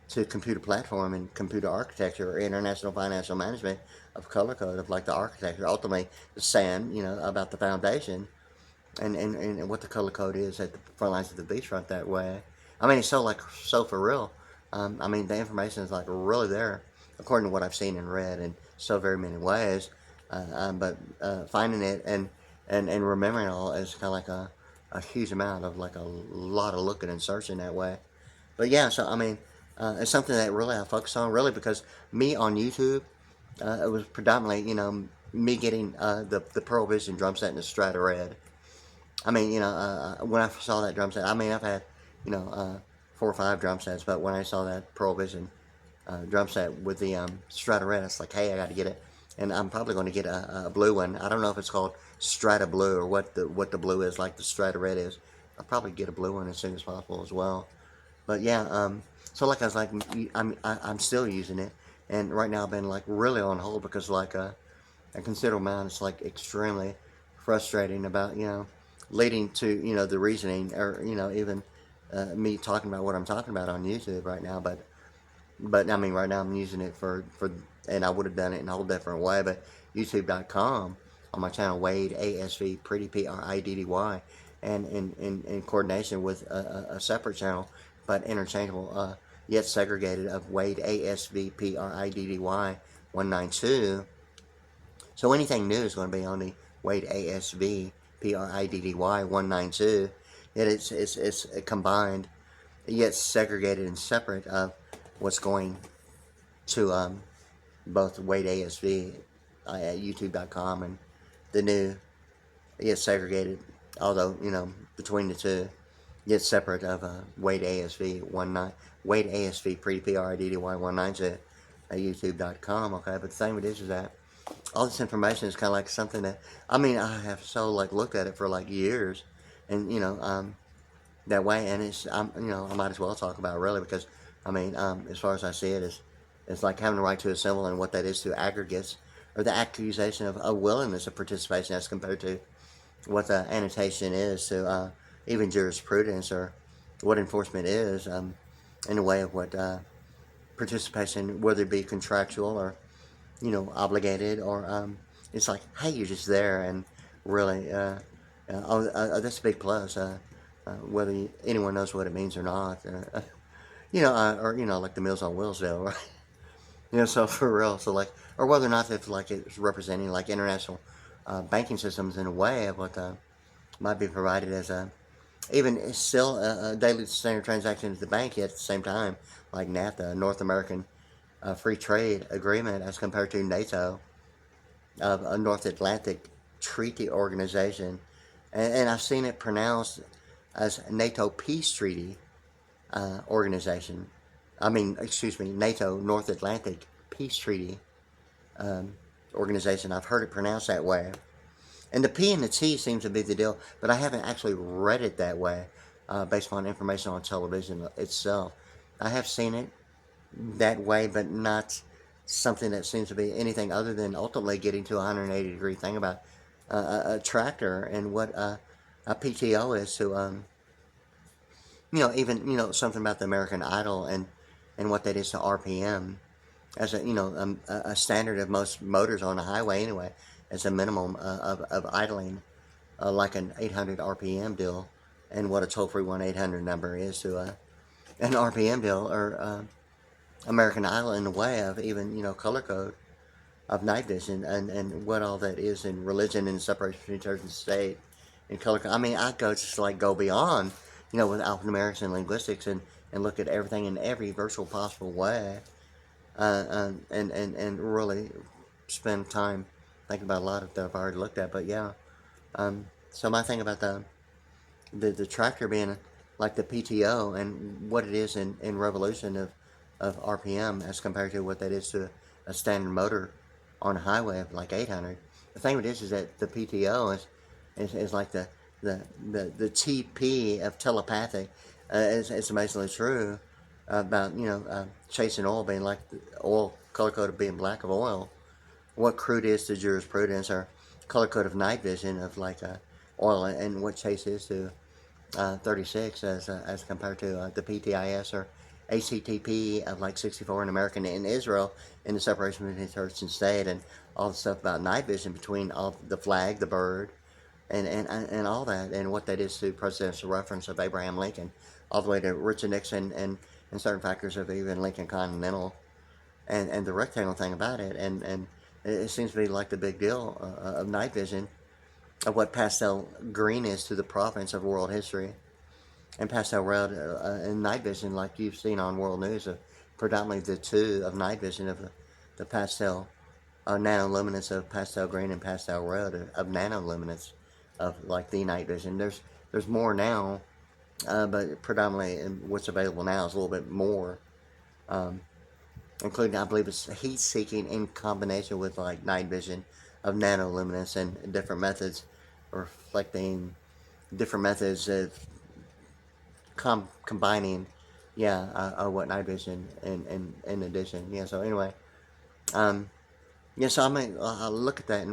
to computer platform and computer architecture or international financial management of color code of like the architecture, ultimately the saying, about the foundation and what the color code is at the front lines of the beachfront that way. I mean, it's so for real. I mean, the information is like really there, according to what I've seen and read in so very many ways. But finding it and remembering it all is kind of like a huge amount of like a lot of looking and searching that way. But yeah, so I mean, it's something that really I focus on really because me on YouTube, it was predominantly me getting the Pearl Vision drum set and the Strata Red. I mean, when I saw that drum set, I mean, I've had, 4 or 5 drum sets, but when I saw that Pearl Vision drum set with the Strata Red, it's like, hey, I got to get it. And I'm probably going to get a blue one. I don't know if it's called Strata Blue or what the blue is like the Strata Red is. I'll probably get a blue one as soon as possible as well. But yeah, so like I was like, I'm still using it. And right now I've been like really on hold because like a considerable amount, it's like extremely frustrating about, leading to, the reasoning or, even me talking about what I'm talking about on YouTube right now. But I mean, right now I'm using it for and I would have done it in a whole different way, but youtube.com on my channel, WadeASVPriddy, Priddy, and in coordination with a separate channel, but interchangeable, yet segregated of WadeASVPriddy192. So anything new is going to be on the WadeASVPriddy192. Yet it's combined, yet segregated and separate of what's going to both WadeASV at YouTube.com and the new, yet segregated, although between the two, yet separate of WadeASVPriddy, Priddy192 at YouTube.com. Okay, but the thing with this is that all this information is kind of like something that, I mean, I have so like looked at it for like years, and that way, and I might as well talk about it really because, I mean, as far as I see it, it's like having the right to assemble and what that is to aggregates, or the accusation of a willingness of participation as compared to what the annotation is to even jurisprudence or what enforcement is in a way of what participation, whether it be contractual or obligated, or it's like, hey, you're just there, and really, that's a big plus. Whether anyone knows what it means or not, or like the Meals on Wheels deal, right? So for real, so like, or whether or not it's like it's representing like international banking systems in a way of what might be provided as even still a daily standard transaction at the bank, yet at the same time, like NAFTA, North American Free Trade Agreement, as compared to NATO, a North Atlantic Treaty Organization, and I've seen it pronounced as NATO Peace Treaty Organization. I mean, excuse me, NATO North Atlantic Peace Treaty Organization. I've heard it pronounced that way. And the P and the T seems to be the deal, but I haven't actually read it that way based on information on television itself. I have seen it that way, but not something that seems to be anything other than ultimately getting to a 180-degree thing about a tractor and what a PTO is to, even, something about the American Idle and what that is to RPM as a standard of most motors on a highway anyway, as a minimum of idling, like an 800 RPM deal, and what a toll-free 1-800 number is to an RPM deal, or American Idle in the way of even, color code of night vision and what all that is in religion and separation between church and state and color code. I mean, I go beyond, with alphanumerics and linguistics and look at everything in every virtual possible way, and really spend time thinking about a lot of that I've already looked at. But yeah, so my thing about the tractor being like the PTO and what it is in revolution of RPM as compared to what that is to a standard motor on a highway of like 800. The thing with this is that the PTO is like the TP of telepathic. It's amazingly true about chasing oil being like the oil color coded being black of oil, what crude is to jurisprudence, or color code of night vision of like oil, and what Chase is to 36 as compared to the PTIS or ACTP of like 64 in American and Israel, in the separation between church and state, and all the stuff about night vision between all the flag, the bird, and all that, and what that is to presidential reference of Abraham Lincoln, all the way to Richard Nixon, and certain factors of even Lincoln Continental, and the rectangle thing about it, and it seems to be like the big deal of night vision, of what pastel green is to the province of world history, and pastel red and night vision, like you've seen on world news, of predominantly the two of night vision of the pastel nanoluminance of pastel green and pastel red of nanoluminance of like the night vision. There's more now, but predominantly what's available now is a little bit more, including, I believe, it's heat seeking in combination with like night vision of nanoluminance, and different methods reflecting different methods of combining, what night vision in addition. Yeah. So anyway, yeah. So I mean, I look at that,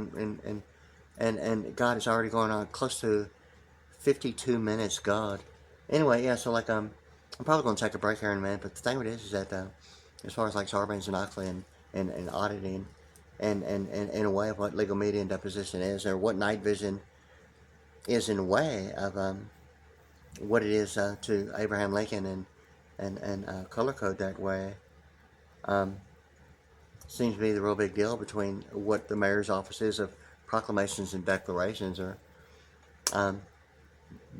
and God is already going on close to 52 minutes. God. Anyway, yeah. So like I'm probably going to take a break here in a minute, but the thing with it is that as far as like Sarbanes-Oxley and auditing, and in a way of what legal media and deposition is, or what night vision is in a way of what it is to Abraham Lincoln, and color code that way, seems to be the real big deal between what the mayor's office is of proclamations and declarations, or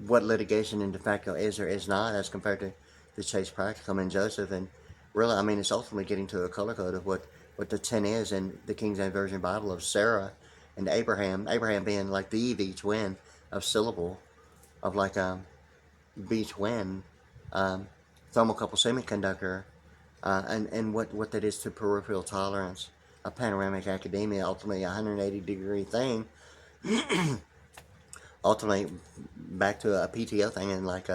what litigation in de facto is or is not, as compared to the Chase Practicum and Joseph. And really, I mean, it's ultimately getting to a color code of what the 10 is in the King James Version Bible of Sarah and Abraham being like the V twin of syllable, of like V twin, thermocouple semiconductor, and what that is to peripheral tolerance, a panoramic academia, ultimately a 180-degree thing, ultimately back to a PTO thing, and like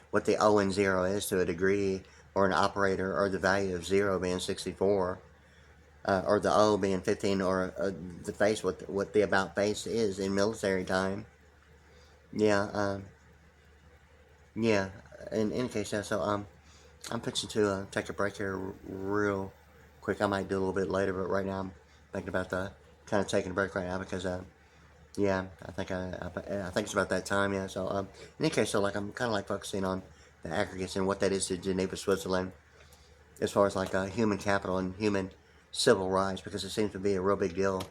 what the O and 0 is to a degree, or an operator, or the value of 0 being 64, or the O being 15, or the face, what the about face is in military time. Yeah, yeah. In any case, yeah. So I'm fixing to take a break here real quick. I might do a little bit later, but right now I'm thinking about kind of taking a break right now, because yeah, I think it's about that time. Yeah. So in any case, so like I'm kind of like focusing on the aggregates and what that is to Geneva, Switzerland, as far as like human capital and human civil rights, because it seems to be a real big deal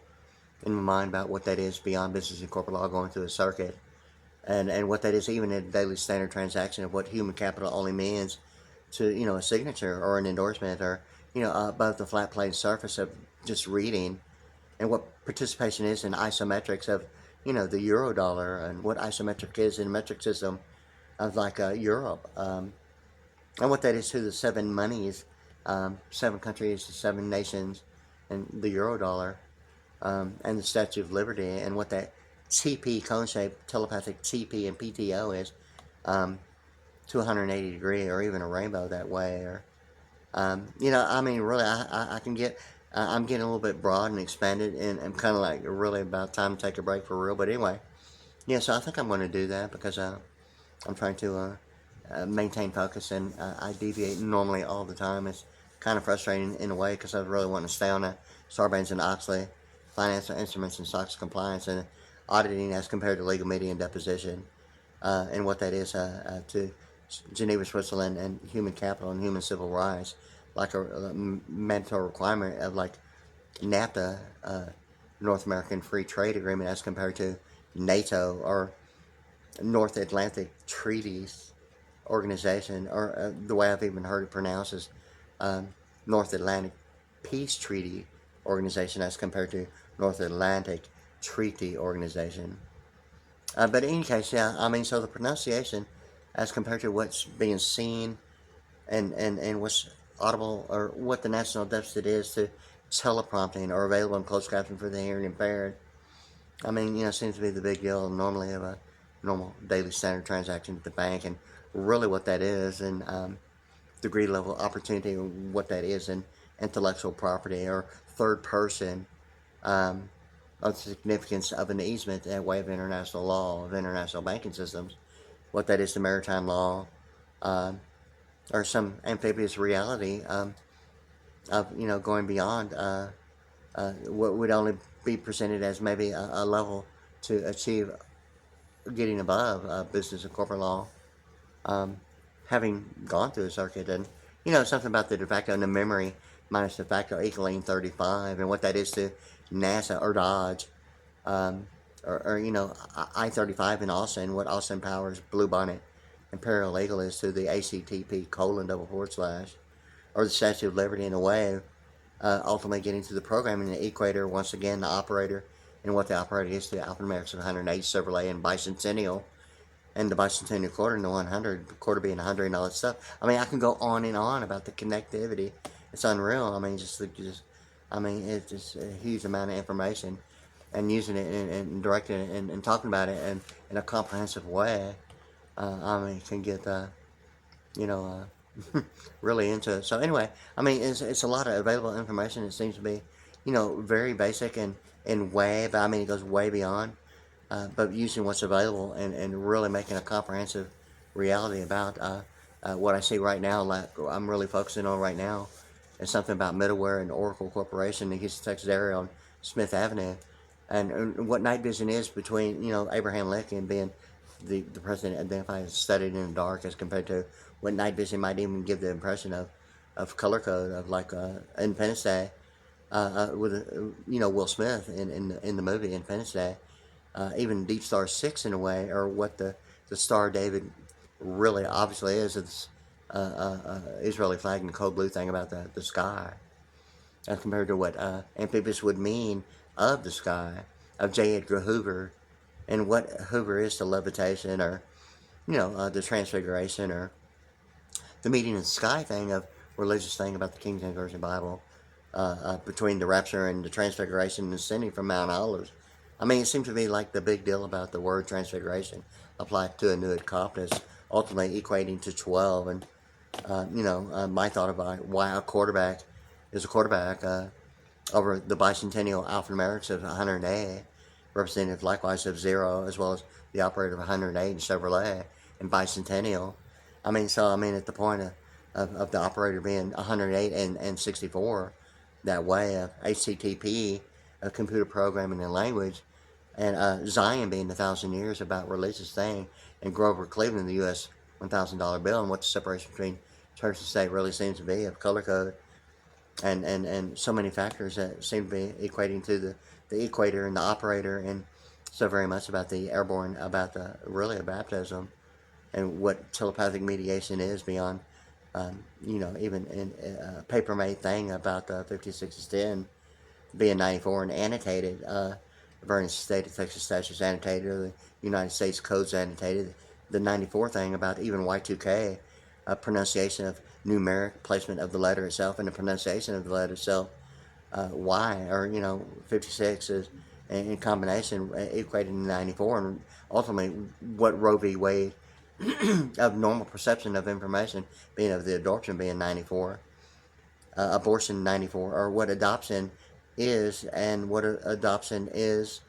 in my mind about what that is beyond business and corporate law going through a circuit, and what that is even in a daily standard transaction, of what human capital only means to a signature or an endorsement, or above the flat plane surface of just reading, and what participation is in isometrics of the euro dollar, and what isometric is in a metric system of like Europe, and what that is to the seven monies, 7 countries, 7 nations, and the euro dollar, and the Statue of Liberty, and what that TP, cone-shaped telepathic TP and PTO is, to 180 degree, or even a rainbow that way, or I mean, really, I can get, I'm getting a little bit broad and expanded, and I'm kind of like really about time to take a break for real. But anyway, yeah, so I think I'm going to do that, because I'm trying to maintain focus, and I deviate normally all the time. It's kind of frustrating in a way, because I really want to stay on Sarbanes and Oxley, financial instruments and SOX compliance, and auditing as compared to legal media and deposition, and what that is to Geneva, Switzerland, and human capital and human civil rights, like a mandatory requirement of like NAFTA, North American Free Trade Agreement, as compared to NATO, or North Atlantic Treaties Organization, or the way I've even heard it pronounced is North Atlantic Peace Treaty Organization, as compared to North Atlantic Treaty Organization. But in any case, yeah, I mean, so the pronunciation, as compared to what's being seen, and what's audible, or what the national deficit is to teleprompting, or available in closed caption for the hearing impaired, I mean, seems to be the big deal normally of a normal daily standard transaction at the bank, and really what that is, and degree level opportunity, what that is in intellectual property, or third person of the significance of an easement that way of international law, of international banking systems, what that is to maritime law, or some amphibious reality of going beyond what would only be presented as maybe a level to achieve getting above business and corporate law. Having gone through a circuit, and something about the de facto and the memory minus de facto equaling 35, and what that is to NASA or Dodge, or I-35 in Austin, what Austin Powers Blue Bonnet Imperial Eagle is to the ACTP : or the Statue of Liberty in a way, ultimately getting to the programming, the equator, once again the operator, and what the operator is to the alphanumerics of 108 Chevrolet and Bicentennial, and the Bicentennial Quarter and the 100, the quarter being 100 and all that stuff. I mean, I can go on and on about the connectivity. It's unreal. I mean, it's just a huge amount of information, and using it and directing it and talking about it in a comprehensive way. It can get, really into it. So anyway, it's a lot of available information. It seems to be, very basic and way, but it goes way beyond. But using what's available and really making a comprehensive reality about what I see right now, like I'm really focusing on right now, is something about middleware and Oracle Corporation in the Houston, Texas area on Smith Avenue, and what night vision is between, Abraham Lincoln being the president identified as studied in the dark, as compared to what night vision might even give the impression of color code, of like Independence Day, with Will Smith in the movie Independence Day. Even Deep Star 6 in a way, or what the Star of David really obviously is. It's Israeli flag and code blue thing about the sky, as compared to what amphibious would mean of the sky, of J. Edgar Hoover, and what Hoover is to levitation, or the transfiguration, or the meeting in the sky thing of religious thing about the King James Version Bible, between the rapture and the transfiguration and ascending from Mount Olives. It seems to be like the big deal about the word transfiguration applied to a new Coptus, ultimately equating to 12. And, my thought about why a quarterback is a quarterback over the bicentennial alphanumerics of 108, representative likewise of 0, as well as the operator of 108 in Chevrolet and bicentennial. At the point of the operator being 108 and 64, that way of HTTP, computer programming and language, and Zion being 1,000 years about religious thing, and Grover Cleveland, the U.S. $1,000 bill, and what the separation between church and state really seems to be, of color code, and so many factors that seem to be equating to the equator and the operator, and so very much about the airborne, about the really a baptism, and what telepathic mediation is beyond, even in a paper-made thing about the 5610 being 94 and annotated, various state of Texas statutes annotated, or the United States codes annotated, the 94 thing about even Y2K, pronunciation of numeric placement of the letter itself and the pronunciation of the letter itself, Y, or 56 is in combination equating to 94, and ultimately what Roe v. Wade of normal perception of information being of the adoption being 94, abortion 94, or what adoption is, and what adoption is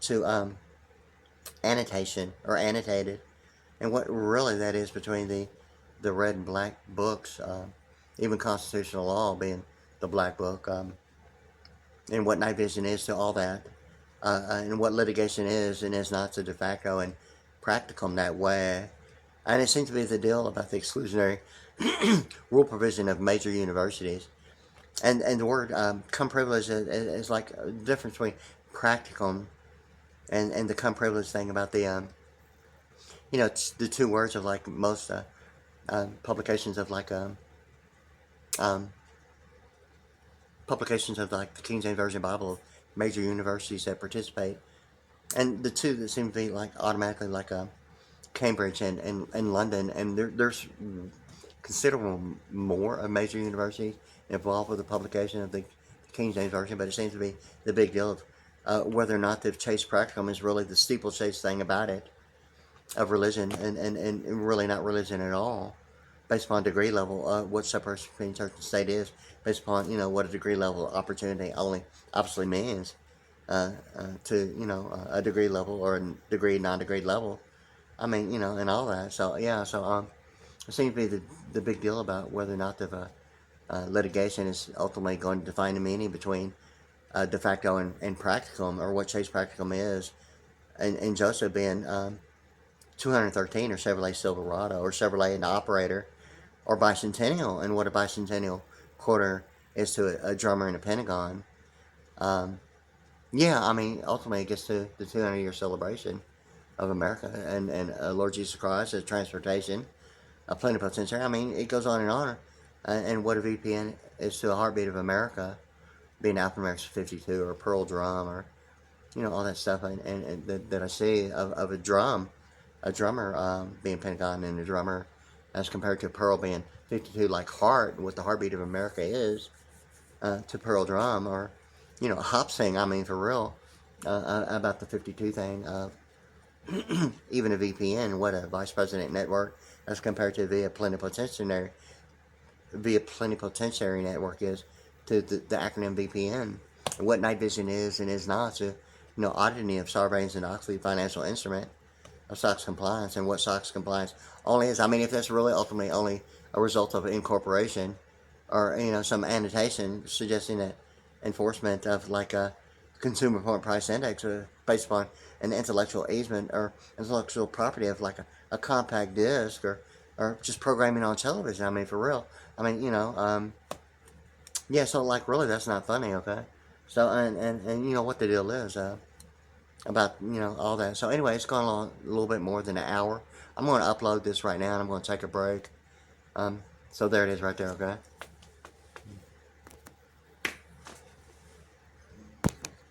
to annotation or annotated, and what really that is between the red and black books, even constitutional law being the black book, and what night vision is to all that, and what litigation is and is not to de facto and practicum that way. And it seems to be the deal about the exclusionary rule provision of major universities. And the word cum privilege is like a difference between practicum and the cum privilege thing about the, it's the two words of like most publications of like, publications of like the King James Version Bible of major universities that participate. And the two that seem to be like automatically like Cambridge and London, and there's considerable more of major universities involved with the publication of the King James Version, but it seems to be the big deal of whether or not they've chased practicum is really the steeplechase thing about it, of religion, and really not religion at all. based upon degree level, what separation between church and state is, based upon, what a degree level opportunity only obviously means to, a degree level or a degree, non-degree level. I mean, and all that. So, yeah, so it seems to be the big deal about whether or not the litigation is ultimately going to define the meaning between de facto and practicum, or what Chase practicum is, and Joseph being 213 or Chevrolet Silverado or Chevrolet and operator, or bicentennial, and what a bicentennial quarter is to a drummer in the Pentagon. Yeah, I mean, ultimately it gets to the 200-year celebration of America and Lord Jesus Christ as transportation, a plenipotentiary. I mean, it goes on and on. And what a VPN is to a heartbeat of America, being African American 52 or Pearl Drum, or all that stuff, and that I see of a drummer being Pentagon, and a drummer as compared to Pearl being 52, like heart, what the heartbeat of America is to Pearl Drum, or Hop Sing. I mean, for real, about the 52 thing of even a VPN, what a vice president network as compared to via plenipotentiary network is to the acronym VPN. And what night vision is and is not to auditing of Sarbanes-Oxley financial instrument of SOX compliance, and what SOX compliance only is. I mean, if that's really ultimately only a result of incorporation, or some annotation suggesting that enforcement of like a consumer point price index based upon an intellectual easement or intellectual property of like a compact disc, or just programming on television. I mean, for real. I mean, yeah, so like really that's not funny, okay? So and you know what the deal is about all that. So anyway, it's gone on a little bit more than an hour. I'm going to upload this right now, and I'm going to take a break. So there it is right there, okay?